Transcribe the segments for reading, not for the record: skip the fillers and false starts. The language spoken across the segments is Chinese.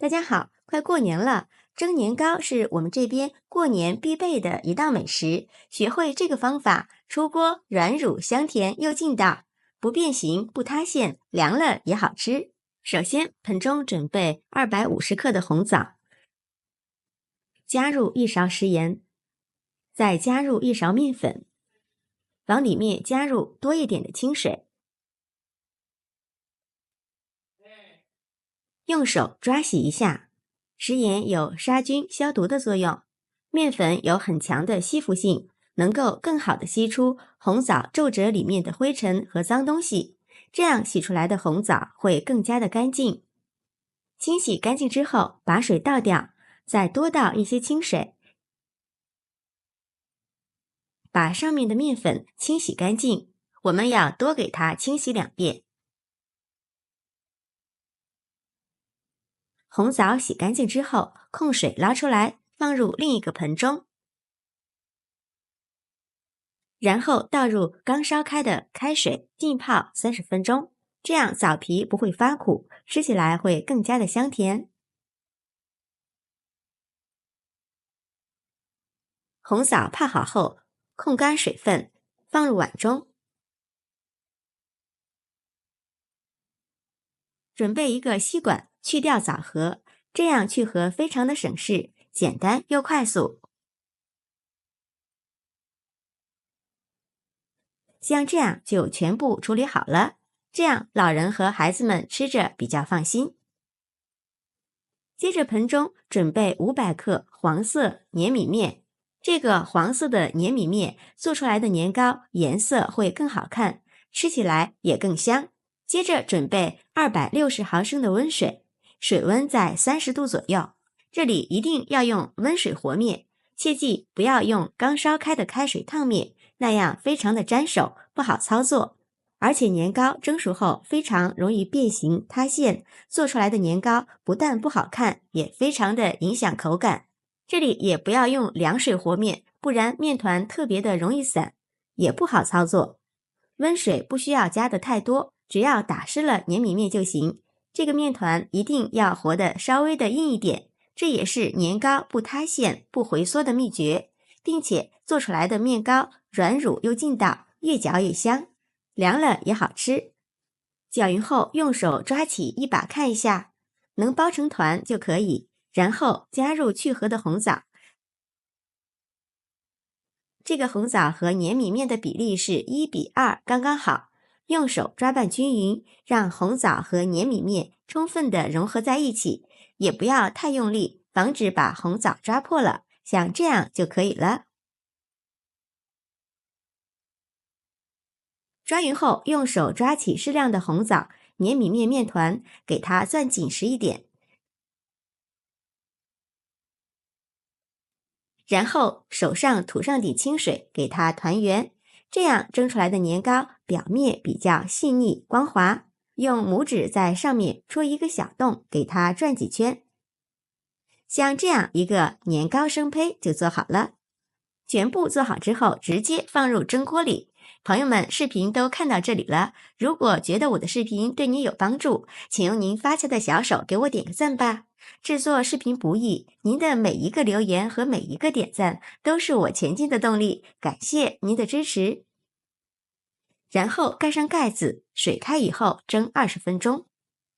大家好，快过年了，蒸年糕是我们这边过年必备的一道美食。学会这个方法，出锅软乳香甜又劲道，不变形不塌陷，凉了也好吃。首先，盆中准备250克的红枣，加入1勺食盐，再加入1勺面粉，往里面加入多一点的清水，用手抓洗一下。食盐有杀菌消毒的作用，面粉有很强的吸附性，能够更好的吸出红枣皱褶里面的灰尘和脏东西，这样洗出来的红枣会更加的干净。清洗干净之后，把水倒掉，再多倒一些清水，把上面的面粉清洗干净，我们要多给它清洗2遍。红枣洗干净之后，控水捞出来，放入另一个盆中，然后倒入刚烧开的开水浸泡30分钟，这样枣皮不会发苦，吃起来会更加的香甜。红枣泡好后，控干水分，放入碗中，准备一个吸管去掉枣核，这样去核非常的省事，简单又快速。像这样就全部处理好了，这样老人和孩子们吃着比较放心。接着盆中准备500克黄色粘米面，这个黄色的粘米面做出来的年糕颜色会更好看，吃起来也更香。接着准备260毫升的温水，水温在30度左右，这里一定要用温水和面，切记不要用刚烧开的开水烫面，那样非常的粘手，不好操作。而且年糕蒸熟后非常容易变形塌陷，做出来的年糕不但不好看，也非常的影响口感。这里也不要用凉水和面，不然面团特别的容易散，也不好操作。温水不需要加的太多，只要打湿了粘米面就行。这个面团一定要和的稍微的硬一点，这也是年糕不塌陷不回缩的秘诀，并且做出来的面糕软乳又劲道，越嚼越香，凉了也好吃。搅匀后用手抓起一把看一下，能包成团就可以，然后加入去核的红枣。这个红枣和粘米面的比例是1:2，刚刚好。用手抓拌均匀，让红枣和粘米面充分的融合在一起，也不要太用力，防止把红枣抓破了，像这样就可以了。抓匀后，用手抓起适量的红枣、粘米面面团，给它攥紧实一点，然后手上涂上点清水，给它团圆，这样蒸出来的年糕表面比较细腻光滑。用拇指在上面戳一个小洞，给它转几圈，像这样一个年糕生胚就做好了。全部做好之后，直接放入蒸锅里。朋友们，视频都看到这里了，如果觉得我的视频对你有帮助，请用您发财的小手给我点个赞吧。制作视频不易，您的每一个留言和每一个点赞都是我前进的动力，感谢您的支持。然后盖上盖子，水开以后蒸20分钟。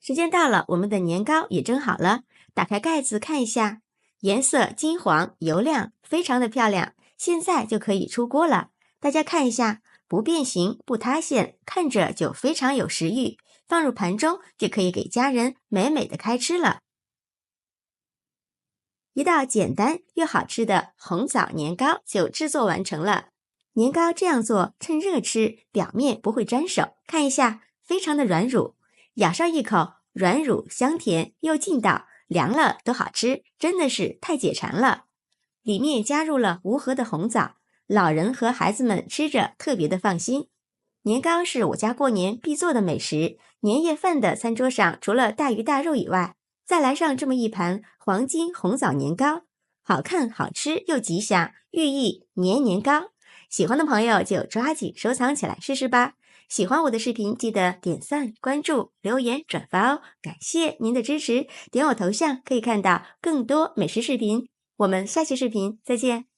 时间到了，我们的年糕也蒸好了，打开盖子看一下，颜色金黄油亮，非常的漂亮。现在就可以出锅了，大家看一下，不变形不塌陷，看着就非常有食欲，放入盘中就可以给家人美美的开吃了。一道简单又好吃的红枣年糕就制作完成了。年糕这样做，趁热吃，表面不会粘手，看一下，非常的软乳，咬上一口，软乳香甜又劲道，凉了都好吃，真的是太解馋了。里面加入了无核的红枣，老人和孩子们吃着特别的放心。年糕是我家过年必做的美食，年夜饭的餐桌上除了大鱼大肉以外，再来上这么一盘黄金红枣年糕，好看好吃又吉祥，寓意年年高。喜欢的朋友就抓紧收藏起来试试吧。喜欢我的视频，记得点赞、关注、留言、转发哦！感谢您的支持，点我头像可以看到更多美食视频。我们下期视频再见。